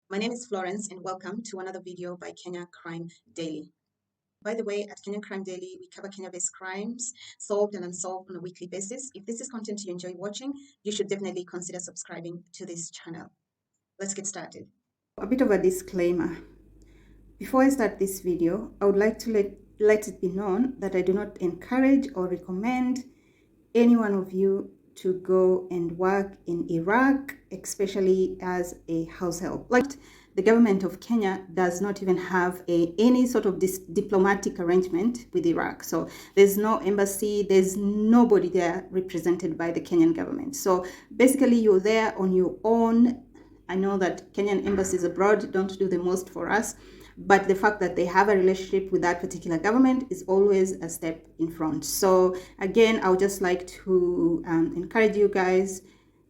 My name is Florence and welcome to another video by Kenya Crime Daily. By the way, at Kenyan Crime Daily, we cover Kenya-based crimes, solved and unsolved on a weekly basis. If this is content you enjoy watching, you should definitely consider subscribing to this channel. Let's get started. A bit of a disclaimer. Before I start this video, I would like to let it be known that I do not encourage or recommend any one of you to go and work in Iraq, especially as a house help. Like, the government of Kenya does not even have any sort of diplomatic arrangement with Iraq. So there's no embassy, there's nobody there represented by the Kenyan government. So basically you're there on your own. I know that Kenyan embassies abroad don't do the most for us, but the fact that they have a relationship with that particular government is always a step in front. So again, I would just like to encourage you guys,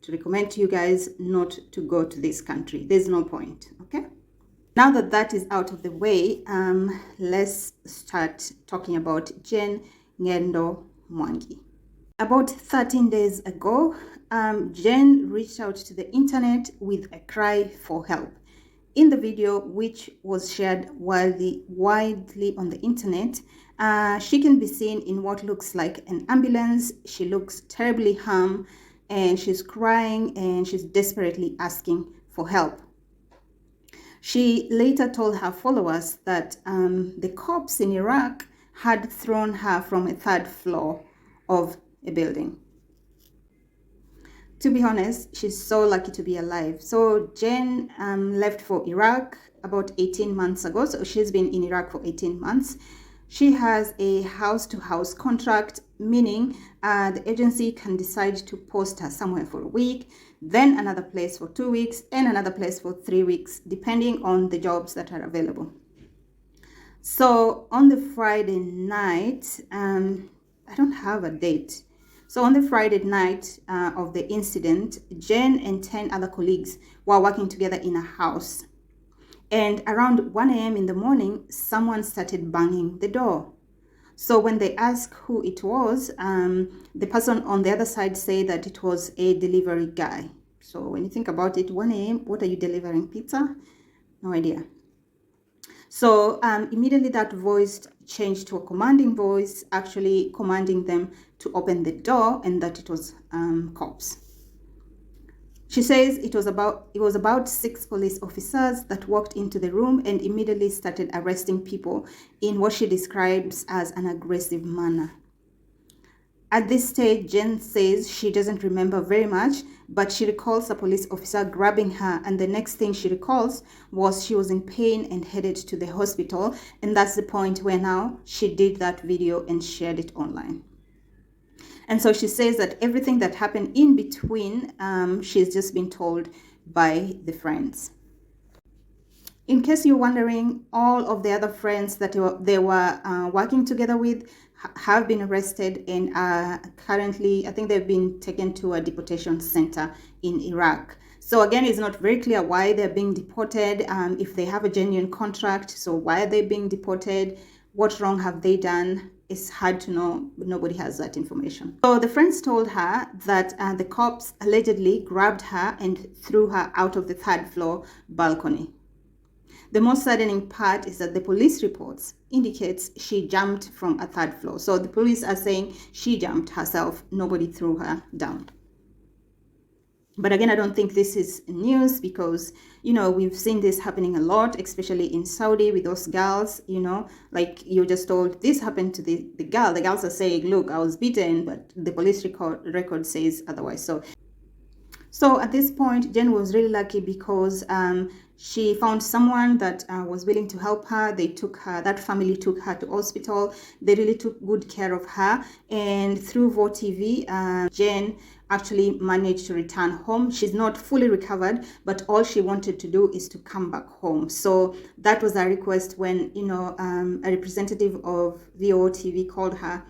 to recommend to you guys not to go to this country. There's no point, okay? Now that that is out of the way, let's start talking about Ngendo Mwangi. About 13 days ago, Jen reached out to the internet with a cry for help. In the video, which was shared widely on the internet, she can be seen in what looks like an ambulance. She looks terribly harmed and she's crying and she's desperately asking for help. She later told her followers that the cops in Iraq had thrown her from a third floor of a building. To be honest, she's so lucky to be alive. So Jen left for Iraq about 18 months ago. So she's been in Iraq for 18 months. She has a house-to-house contract, meaning the agency can decide to post her somewhere for a week, then another place for 2 weeks, and another place for 3 weeks, depending on the jobs that are available. So on the Friday night, I don't have a date. So on the Friday night of the incident, Jen and 10 other colleagues were working together in a house. And around 1 a.m. in the morning, someone started banging the door. So when they asked who it was, the person on the other side said that it was a delivery guy. So when you think about it, 1 a.m., what are you delivering? Pizza? No idea. So immediately that voice changed to a commanding voice, actually commanding them to open the door and that it was cops. She says it was about 6 police officers that walked into the room and immediately started arresting people in what she describes as an aggressive manner. At this stage, Jen says she doesn't remember very much, but she recalls a police officer grabbing her, and the next thing she recalls was she was in pain and headed to the hospital, and that's the point where now she did that video and shared it online. And so she says that everything that happened in between, she's just been told by the friends. In case you're wondering, all of the other friends that they were working together with have been arrested and are currently, I think they've been taken to a deportation center in Iraq. So again, it's not very clear why they're being deported, if they have a genuine contract. So why are they being deported? What wrong have they done? It's hard to know. Nobody has that information. So the friends told her that the cops allegedly grabbed her and threw her out of the 3rd floor balcony. The most saddening part is that the police reports indicates she jumped from a 3rd floor. So the police are saying she jumped herself. Nobody threw her down. But again, I don't think this is news because, you know, we've seen this happening a lot, especially in Saudi with those girls, you know, like you're just told this happened to the girl. The girls are saying, look, I was beaten, but the police record says otherwise. So at this point, Jen was really lucky because she found someone that was willing to help her. They took her, that family took her to hospital. They really took good care of her. And through VOTV, Jen actually managed to return home. She's not fully recovered, but all she wanted to do is to come back home. So that was a request when, you know, a representative of VOTV called her.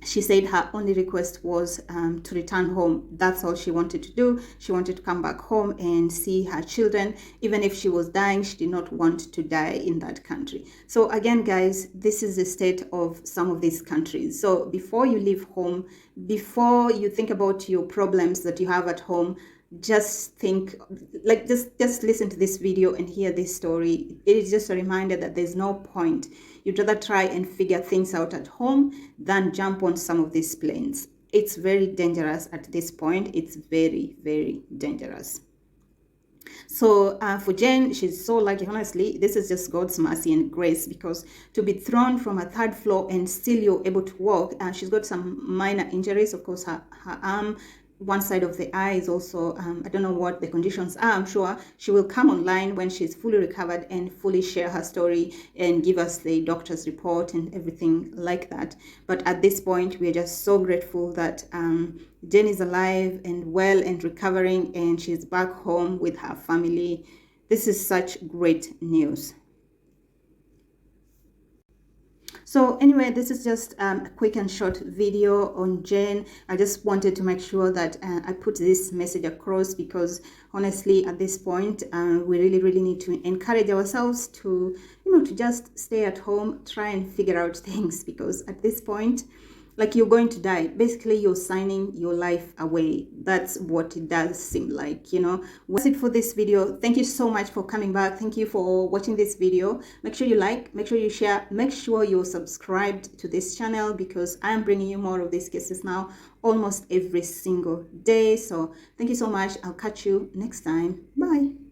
She said her only request was to return home. That's all she wanted to do. She wanted to come back home and see her children. Even if she was dying, she did not want to die in that country. So again, guys, this is the state of some of these countries. So before you leave home, before you think about your problems that you have at home, just think, like, just listen to this video and hear this story. It is just a reminder that there's no point. You'd rather try and figure things out at home than jump on some of these planes. It's very dangerous at this point. It's very, very dangerous. So for Jen, she's so lucky. Honestly, this is just God's mercy and grace, because to be thrown from a third floor and still you're able to walk. She's got some minor injuries. Of course, her arm, one side of the eye is also, I don't know what the conditions are. I'm sure she will come online when she's fully recovered and fully share her story and give us the doctor's report and everything like that. But at this point, we're just so grateful that Jen is alive and well and recovering, and she's back home with her family. This is such great news. So anyway, this is just a quick and short video on Jen. I just wanted to make sure that I put this message across, because honestly, at this point, we really need to encourage ourselves to, to just stay at home, try and figure out things, because at this point, like, you're going to die. Basically, you're signing your life away. That's what it does seem like, That's it for this video. Thank you so much for coming back. Thank you for watching this video. Make sure you like, make sure you share, make sure you're subscribed to this channel, because I'm bringing you more of these cases now almost every single day. So thank you so much. I'll catch you next time. Bye.